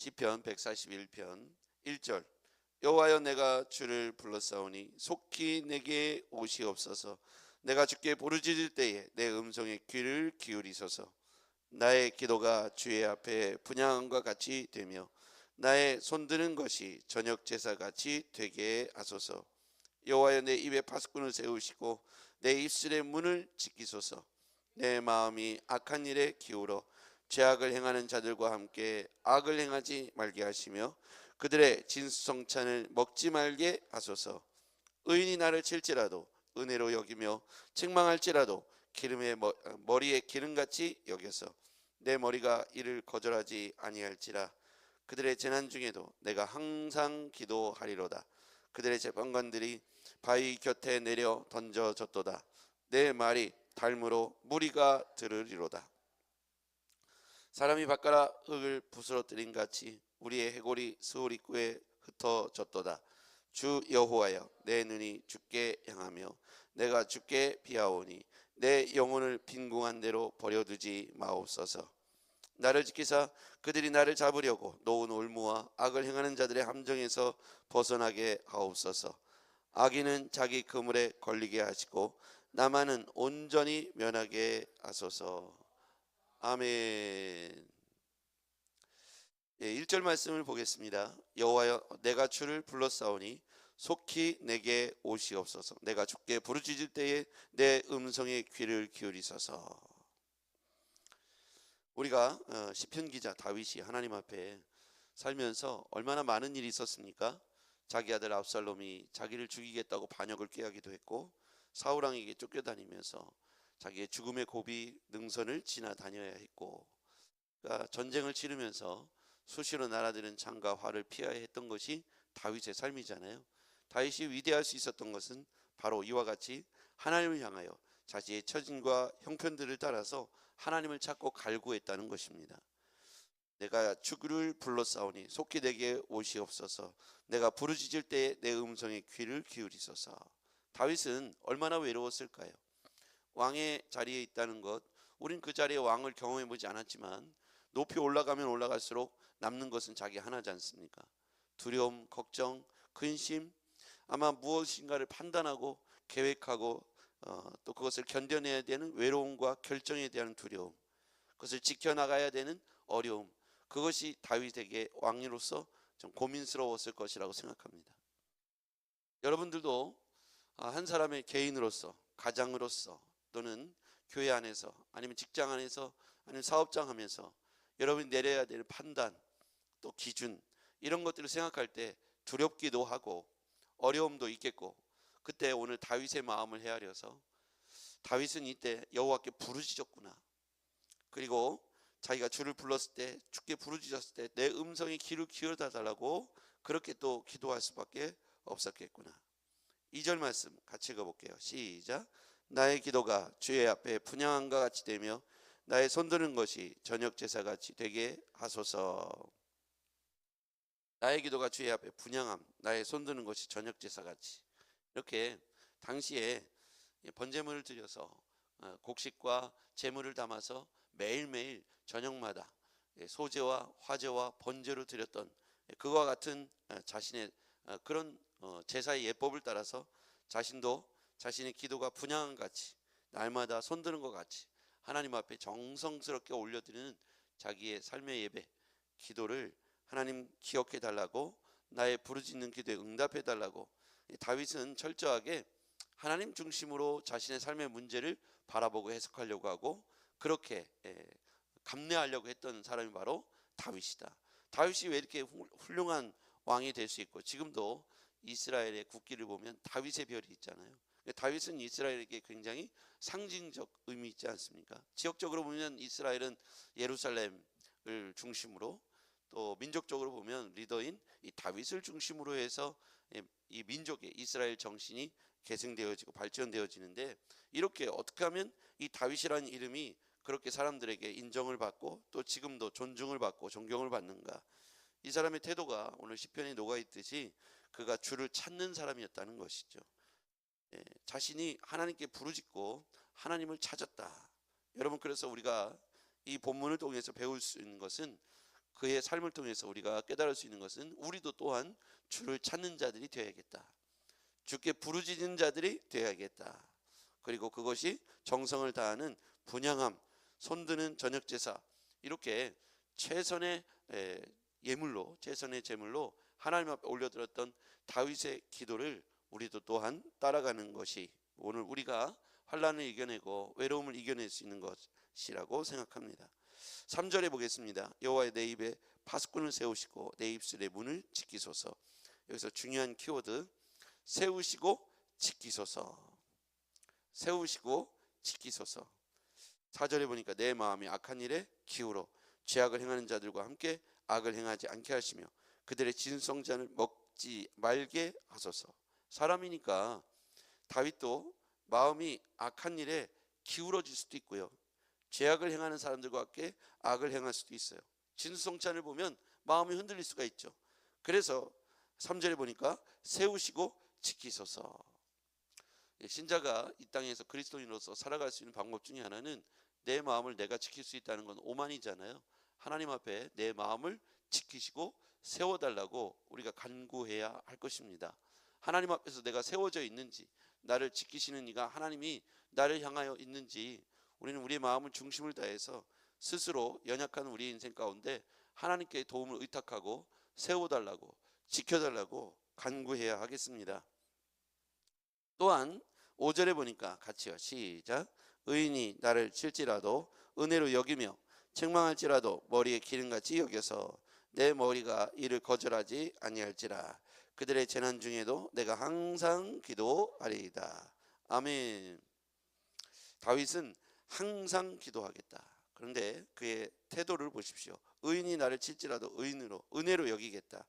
시편 141편 1절. 여호와여, 내가 주를 불렀사오니 속히 내게 오시옵소서. 내가 주께 부르짖을 때에 내 음성에 귀를 기울이소서. 나의 기도가 주의 앞에 분향함과 같이 되며 나의 손드는 것이 저녁 제사같이 되게 하소서. 여호와여, 내 입에 파수꾼을 세우시고 내 입술의 문을 지키소서. 내 마음이 악한 일에 기울어 죄악을 행하는 자들과 함께 악을 행하지 말게 하시며 그들의 진수성찬을 먹지 말게 하소서. 의인이 나를 칠지라도 은혜로 여기며 책망할지라도 머리에 기름같이 여겨서 내 머리가 이를 거절하지 아니할지라. 그들의 재난 중에도 내가 항상 기도하리로다. 그들의 재판관들이 바위 곁에 내려 던져졌도다. 내 말이 달무로 무리가 들으리로다. 사람이 바깥 흙을 부스러뜨린 같이 우리의 해골이 스올 입구에 흩어졌도다. 주 여호와여, 내 눈이 주께 향하며 내가 주께 비하오니 내 영혼을 빈궁한 대로 버려두지 마옵소서. 나를 지키사 그들이 나를 잡으려고 놓은 올무와 악을 행하는 자들의 함정에서 벗어나게 하옵소서. 악인은 자기 그물에 걸리게 하시고 나만은 온전히 면하게 하소서. 아멘. 1절 말씀을 보겠습니다. 여호와여, 내가 주를 불렀사오니 속히 내게 오시옵소서. 내가 주께 부르짖을 때에 내 음성에 귀를 기울이소서. 우리가 시편 기자 다윗이 하나님 앞에 살면서 얼마나 많은 일이 있었습니까? 자기 아들 압살롬이 자기를 죽이겠다고 반역을 꾀하기도 했고, 사울 왕에게 쫓겨다니면서 자기의 죽음의 고비 능선을 지나다녀야 했고, 그러니까 전쟁을 치르면서 수시로 날아드는 창과 활을 피해야 했던 것이 다윗의 삶이잖아요. 다윗이 위대할 수 있었던 것은 바로 이와 같이 하나님을 향하여 자신의 처진과 형편들을 따라서 하나님을 찾고 갈구했다는 것입니다. 내가 주를 불렀사오니 속히 내게 오시옵소서. 내가 부르짖을 때에 내 음성에 귀를 기울이소서. 다윗은 얼마나 외로웠을까요? 왕의 자리에 있다는 것, 우린 그 자리에 왕을 경험해 보지 않았지만 높이 올라가면 올라갈수록 남는 것은 자기 하나지 않습니까? 두려움, 걱정, 근심, 아마 무엇인가를 판단하고 계획하고 또 그것을 견뎌내야 되는 외로움과 결정에 대한 두려움, 그것을 지켜나가야 되는 어려움, 그것이 다윗에게 왕으로서 좀 고민스러웠을 것이라고 생각합니다. 여러분들도 한 사람의 개인으로서, 가장으로서, 또는 교회 안에서, 아니면 직장 안에서, 아니면 사업장 하면서 여러분이 내려야 될 판단, 또 기준, 이런 것들을 생각할 때 두렵기도 하고 어려움도 있겠고, 그때 오늘 다윗의 마음을 헤아려서 다윗은 이때 여호와께 부르짖었구나. 그리고 자기가 주를 불렀을 때, 주께 부르짖었을 때 내 음성에 귀를 기울여 달라고 그렇게 또 기도할 수밖에 없었겠구나. 2절 말씀 같이 읽어볼게요. 시작. 나의 기도가 주의 앞에 분향함과 같이 되며 나의 손드는 것이 저녁 제사같이 되게 하소서. 나의 기도가 주의 앞에 분향함, 나의 손드는 것이 저녁 제사같이. 이렇게 당시에 번제물을 드려서 곡식과 제물을 담아서 매일매일 저녁마다 소제와 화제와 번제로 드렸던 그와 같은 자신의 그런 제사의 예법을 따라서 자신도 자신의 기도가 분향함 같이, 날마다 손드는 것 같이 하나님 앞에 정성스럽게 올려드리는 자기의 삶의 예배, 기도를 하나님 기억해 달라고, 나의 부르짖는 기도에 응답해 달라고 다윗은 철저하게 하나님 중심으로 자신의 삶의 문제를 바라보고 해석하려고 하고 그렇게 감내하려고 했던 사람이 바로 다윗이다. 다윗이 왜 이렇게 훌륭한 왕이 될 수 있고, 지금도 이스라엘의 국기를 보면 다윗의 별이 있잖아요. 다윗은 이스라엘에게 굉장히 상징적 의미 있지 않습니까? 지역적으로 보면 이스라엘은 예루살렘을 중심으로, 또 민족적으로 보면 리더인 이 다윗을 중심으로 해서 이 민족의 이스라엘 정신이 계승되어지고 발전되어지는데, 이렇게 어떻게 하면 이 다윗이라는 이름이 그렇게 사람들에게 인정을 받고 또 지금도 존중을 받고 존경을 받는가? 이 사람의 태도가 오늘 시편에 녹아있듯이 그가 주를 찾는 사람이었다는 것이죠. 자신이 하나님께 부르짖고 하나님을 찾았다. 여러분, 그래서 우리가 이 본문을 통해서 배울 수 있는 것은 그의 삶을 통해서 우리가 깨달을 수 있는 것은 우리도 또한 주를 찾는 자들이 되어야겠다. 주께 부르짖는 자들이 되어야겠다. 그리고 그것이 정성을 다하는 분향함, 손드는 저녁 제사, 이렇게 최선의 예물로, 최선의 제물로 하나님 앞에 올려드렸던 다윗의 기도를 우리도 또한 따라가는 것이 오늘 우리가 환난을 이겨내고 외로움을 이겨낼 수 있는 것이라고 생각합니다. 3절에 보겠습니다. 여호와의 내 입에 파수꾼을 세우시고 내 입술의 문을 지키소서. 여기서 중요한 키워드, 세우시고 지키소서. 세우시고 지키소서. 4절에 보니까 내 마음이 악한 일에 기울어 죄악을 행하는 자들과 함께 악을 행하지 않게 하시며 그들의 진성잔을 먹지 말게 하소서. 사람이니까 다윗도 마음이 악한 일에 기울어질 수도 있고요, 죄악을 행하는 사람들과 함께 악을 행할 수도 있어요. 진수성찬을 보면 마음이 흔들릴 수가 있죠. 그래서 3절에 보니까 세우시고 지키소서. 신자가 이 땅에서 그리스도인으로서 살아갈 수 있는 방법 중에 하나는 내 마음을 내가 지킬 수 있다는 건 오만이잖아요. 하나님 앞에 내 마음을 지키시고 세워달라고 우리가 간구해야 할 것입니다. 하나님 앞에서 내가 세워져 있는지, 나를 지키시는 이가 하나님이 나를 향하여 있는지, 우리는 우리의 마음을 중심을 다해서 스스로 연약한 우리 인생 가운데 하나님께 도움을 의탁하고 세워달라고, 지켜달라고 간구해야 하겠습니다. 또한 5절에 보니까 같이요, 시작. 의인이 나를 칠지라도 은혜로 여기며 책망할지라도 머리에 기름같이 여겨서 내 머리가 이를 거절하지 아니할지라. 그들의 재난 중에도 내가 항상 기도하리이다. 아멘. 다윗은 항상 기도하겠다. 그런데 그의 태도를 보십시오. 의인이 나를 칠지라도 은혜로 여기겠다.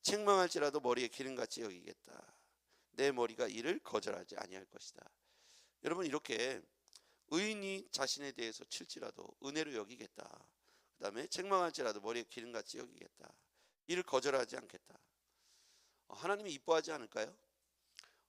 책망할지라도 머리에 기름같이 여기겠다. 내 머리가 이를 거절하지 아니할 것이다. 여러분, 이렇게 의인이 자신에 대해서 칠지라도 은혜로 여기겠다. 그 다음에 책망할지라도 머리에 기름같이 여기겠다. 이를 거절하지 않겠다. 하나님이 이뻐하지 않을까요?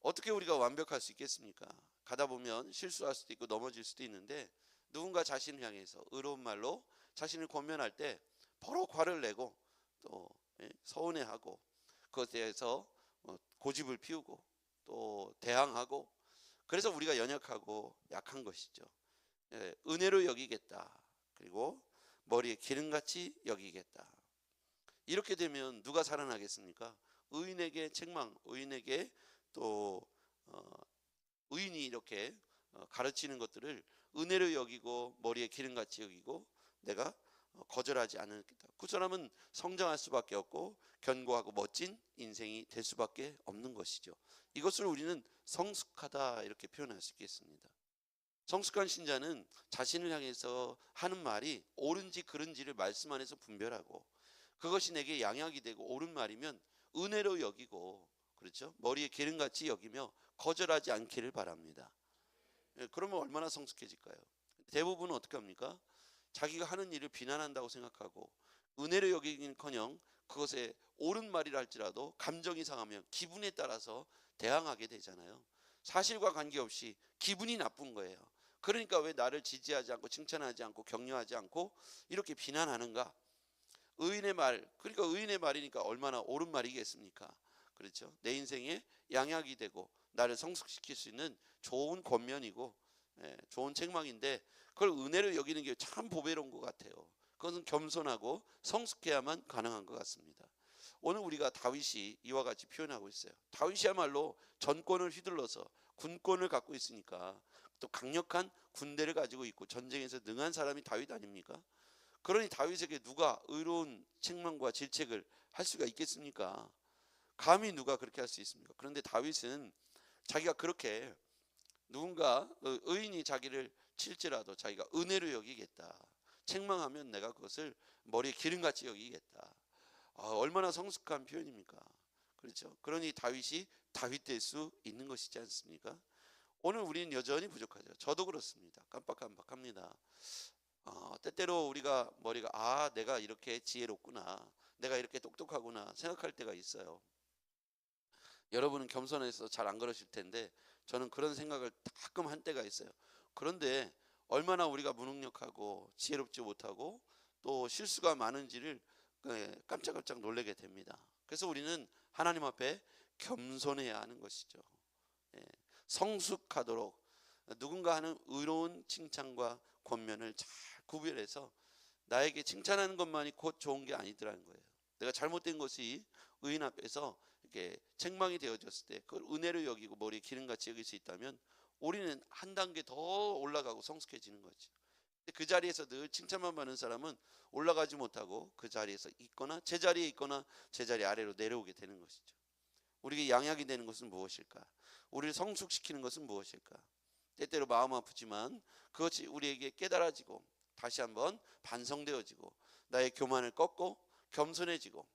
어떻게 우리가 완벽할 수 있겠습니까? 가다 보면 실수할 수도 있고 넘어질 수도 있는데, 누군가 자신을 향해서 의로운 말로 자신을 권면할 때 버럭 화를 내고 또 서운해하고 그것에 대해서 고집을 피우고 또 대항하고, 그래서 우리가 연약하고 약한 것이죠. 은혜로 여기겠다. 그리고 머리에 기름같이 여기겠다. 이렇게 되면 누가 살아나겠습니까? 의인에게 책망, 의인에게 또 의인이 이렇게 가르치는 것들을 은혜로 여기고 머리에 기름같이 여기고 내가 거절하지 않겠다. 그 사람은 성장할 수밖에 없고 견고하고 멋진 인생이 될 수밖에 없는 것이죠. 이것을 우리는 성숙하다 이렇게 표현할 수 있겠습니다. 성숙한 신자는 자신을 향해서 하는 말이 옳은지 그른지를 말씀 안에서 분별하고, 그것이 내게 양약이 되고 옳은 말이면 은혜로 여기고, 그렇죠? 머리에 기름같이 여기며 거절하지 않기를 바랍니다. 그러면 얼마나 성숙해질까요? 대부분은 어떻게 합니까? 자기가 하는 일을 비난한다고 생각하고 은혜로 여기기는커녕 그것에 옳은 말이라 할지라도 감정이 상하면 기분에 따라서 대항하게 되잖아요. 사실과 관계없이 기분이 나쁜 거예요. 그러니까 왜 나를 지지하지 않고 칭찬하지 않고 격려하지 않고 이렇게 비난하는가? 의인의 말, 그러니까 의인의 말이니까 얼마나 옳은 말이겠습니까? 그렇죠? 내 인생에 양약이 되고 나를 성숙시킬 수 있는 좋은 권면이고 좋은 책망인데, 그걸 은혜로 여기는 게 참 보배로운 것 같아요. 그것은 겸손하고 성숙해야만 가능한 것 같습니다. 오늘 우리가 다윗이 이와 같이 표현하고 있어요. 다윗이야말로 전권을 휘둘러서 군권을 갖고 있으니까, 또 강력한 군대를 가지고 있고 전쟁에서 능한 사람이 다윗 아닙니까? 그러니 다윗에게 누가 의로운 책망과 질책을 할 수가 있겠습니까? 감히 누가 그렇게 할 수 있습니까? 그런데 다윗은 자기가 그렇게 누군가 의인이 자기를 칠지라도 자기가 은혜로 여기겠다. 책망하면 내가 그것을 머리에 기름같이 여기겠다. 얼마나 성숙한 표현입니까? 그렇죠? 그러니 다윗이 다윗 될 수 있는 것이지 않습니까? 오늘 우리는 여전히 부족하죠. 저도 그렇습니다. 깜빡깜빡합니다. 때때로 우리가 머리가 내가 이렇게 지혜롭구나, 내가 이렇게 똑똑하구나 생각할 때가 있어요. 여러분은 겸손해서 잘 안 그러실 텐데 저는 그런 생각을 가끔 한 때가 있어요. 그런데 얼마나 우리가 무능력하고 지혜롭지 못하고 또 실수가 많은지를 깜짝깜짝 놀라게 됩니다. 그래서 우리는 하나님 앞에 겸손해야 하는 것이죠. 성숙하도록 누군가 하는 의로운 칭찬과 권면을 잘 구별해서 나에게 칭찬하는 것만이 곧 좋은 게 아니더라는 거예요. 내가 잘못된 것이 의인 앞에서 이렇게 책망이 되어졌을 때 그걸 은혜로 여기고 머리에 기름같이 여길 수 있다면 우리는 한 단계 더 올라가고 성숙해지는 거죠. 그 자리에서 늘 칭찬만 받는 사람은 올라가지 못하고 그 자리에서 있거나 제자리에 있거나 제자리 아래로 내려오게 되는 것이죠. 우리에게 양약이 되는 것은 무엇일까? 우리를 성숙시키는 것은 무엇일까? 때때로 마음 아프지만 그것이 우리에게 깨달아지고 다시 한번 반성되어지고 나의 교만을 꺾고 겸손해지고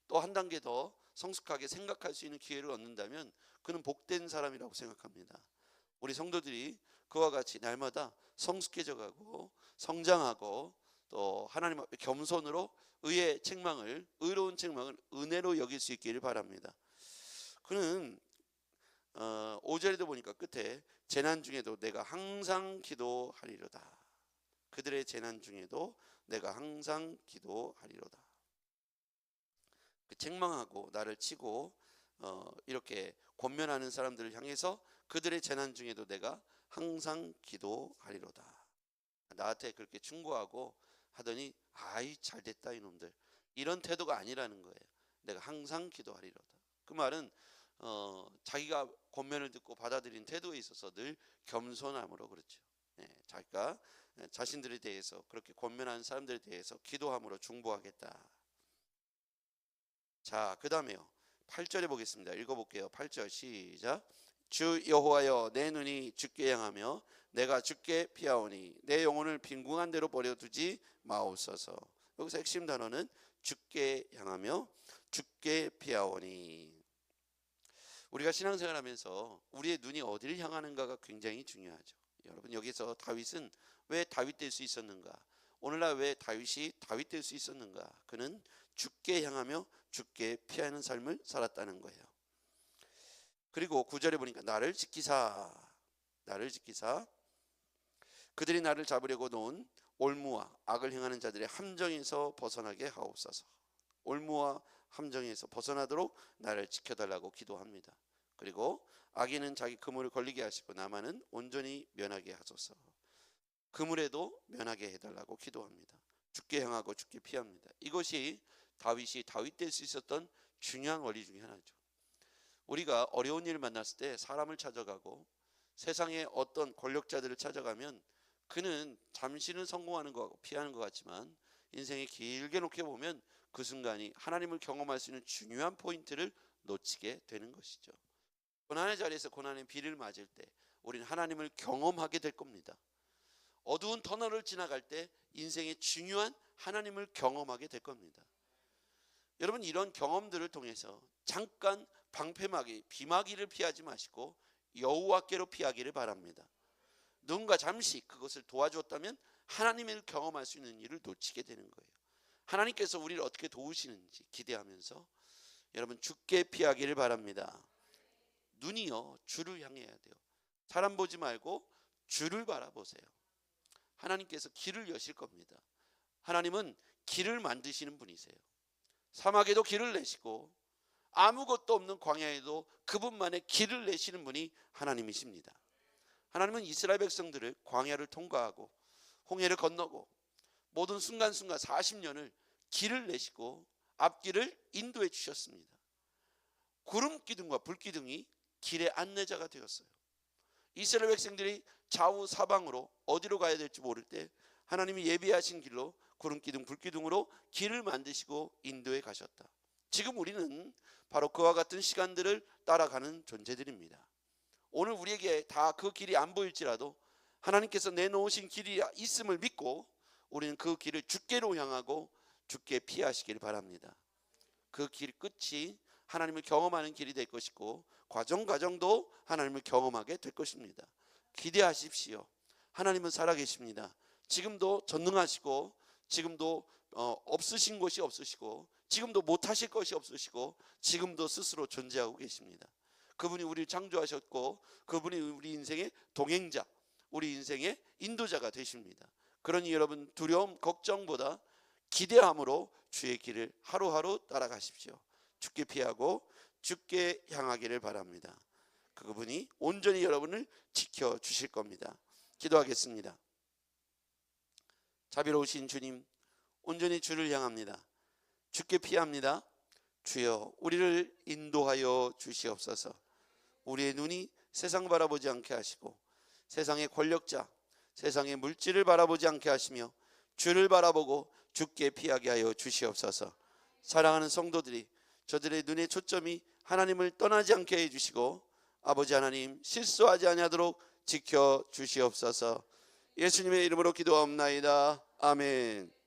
또 한 단계 더 성숙하게 생각할 수 있는 기회를 얻는다면 그는 복된 사람이라고 생각합니다. 우리 성도들이 그와 같이 날마다 성숙해져 가고 성장하고 또 하나님 앞에 겸손으로 의의 책망을, 의로운 책망을 은혜로 여길 수 있기를 바랍니다. 그는 5절에도 보니까 끝에 재난 중에도 내가 항상 기도하리로다. 그들의 재난 중에도 내가 항상 기도하리로다. 그 책망하고 나를 치고 이렇게 권면하는 사람들을 향해서 그들의 재난 중에도 내가 항상 기도하리로다. 나한테 그렇게 충고하고 하더니 아이 잘됐다 이놈들, 이런 태도가 아니라는 거예요. 내가 항상 기도하리로다. 그 말은 자기가 권면을 듣고 받아들인 태도에 있어서 늘 겸손함으로, 그렇죠. 자기가 자신들에 대해서 그렇게 권면하는 사람들에 대해서 기도함으로 중보하겠다. 자, 그 다음에요 8절에 보겠습니다. 읽어볼게요. 8절 시작. 주 여호와여, 내 눈이 주께 향하며 내가 주께 피하오니 내 영혼을 빈궁한 대로 버려두지 마옵소서. 여기서 핵심 단어는 주께 향하며 주께 피하오니. 우리가 신앙생활하면서 우리의 눈이 어디를 향하는가가 굉장히 중요하죠. 여러분, 여기서 다윗은 왜 다윗 될 수 있었는가? 오늘날 왜 다윗이 다윗 될 수 있었는가? 그는 주께 향하며 주께 피하는 삶을 살았다는 거예요. 그리고 9절에 보니까 나를 지키사 그들이 나를 잡으려고 놓은 올무와 악을 행하는 자들의 함정에서 벗어나게 하옵소서. 올무와 함정에서 벗어나도록 나를 지켜달라고 기도합니다. 그리고 악인은 자기 그물을 걸리게 하시고 나만은 온전히 면하게 하소서. 그물에도 면하게 해달라고 기도합니다. 주께 향하고 주께 피합니다. 이것이 다윗이 다윗 될 수 있었던 중요한 원리 중에 하나죠. 우리가 어려운 일을 만났을 때 사람을 찾아가고 세상의 어떤 권력자들을 찾아가면 그는 잠시는 성공하는 것 같고 피하는 것 같지만 인생에 길게 놓게 보면 그 순간이 하나님을 경험할 수 있는 중요한 포인트를 놓치게 되는 것이죠. 고난의 자리에서 고난의 비를 맞을 때 우리는 하나님을 경험하게 될 겁니다. 어두운 터널을 지나갈 때 인생의 중요한 하나님을 경험하게 될 겁니다. 여러분, 이런 경험들을 통해서 잠깐 방패막이 비마귀를 피하지 마시고 여호와께로 피하기를 바랍니다. 누군가 잠시 그것을 도와주었다면 하나님을 경험할 수 있는 일을 놓치게 되는 거예요. 하나님께서 우리를 어떻게 도우시는지 기대하면서 여러분 주께 피하기를 바랍니다. 눈이요 주를 향해야 돼요. 사람 보지 말고 주를 바라보세요. 하나님께서 길을 여실 겁니다. 하나님은 길을 만드시는 분이세요. 사막에도 길을 내시고 아무것도 없는 광야에도 그분만의 길을 내시는 분이 하나님이십니다. 하나님은 이스라엘 백성들을 광야를 통과하고 홍해를 건너고 모든 순간순간 40년을 길을 내시고 앞길을 인도해 주셨습니다. 구름 기둥과 불 기둥이 길의 안내자가 되었어요. 이스라엘 백성들이 좌우 사방으로 어디로 가야 될지 모를 때 하나님이 예비하신 길로 구름 기둥 불 기둥으로 길을 만드시고 인도해 가셨다. 지금 우리는 바로 그와 같은 시간들을 따라가는 존재들입니다. 오늘 우리에게 다 그 길이 안 보일지라도 하나님께서 내놓으신 길이 있음을 믿고 우리는 그 길을 주께로 향하고 주께 피하시길 바랍니다. 그 길 끝이 하나님을 경험하는 길이 될 것이고 과정도 하나님을 경험하게 될 것입니다. 기대하십시오. 하나님은 살아계십니다. 지금도 전능하시고 지금도 없으신 것이 없으시고 지금도 못하실 것이 없으시고 지금도 스스로 존재하고 계십니다. 그분이 우리를 창조하셨고 그분이 우리 인생의 동행자, 우리 인생의 인도자가 되십니다. 그러니 여러분 두려움, 걱정보다 기대함으로 주의 길을 하루하루 따라가십시오. 주께 피하고 주께 향하기를 바랍니다. 그분이 온전히 여러분을 지켜주실 겁니다. 기도하겠습니다. 자비로우신 주님, 온전히 주를 향합니다. 주께 피합니다. 주여, 우리를 인도하여 주시옵소서. 우리의 눈이 세상 바라보지 않게 하시고 세상의 권력자, 세상의 물질을 바라보지 않게 하시며 주를 바라보고 주께 피하게 하여 주시옵소서. 사랑하는 성도들이 저들의 눈의 초점이 하나님을 떠나지 않게 해주시고 아버지 하나님, 실수하지 아니하도록 지켜 주시옵소서. 예수님의 이름으로 기도하옵나이다. 아멘.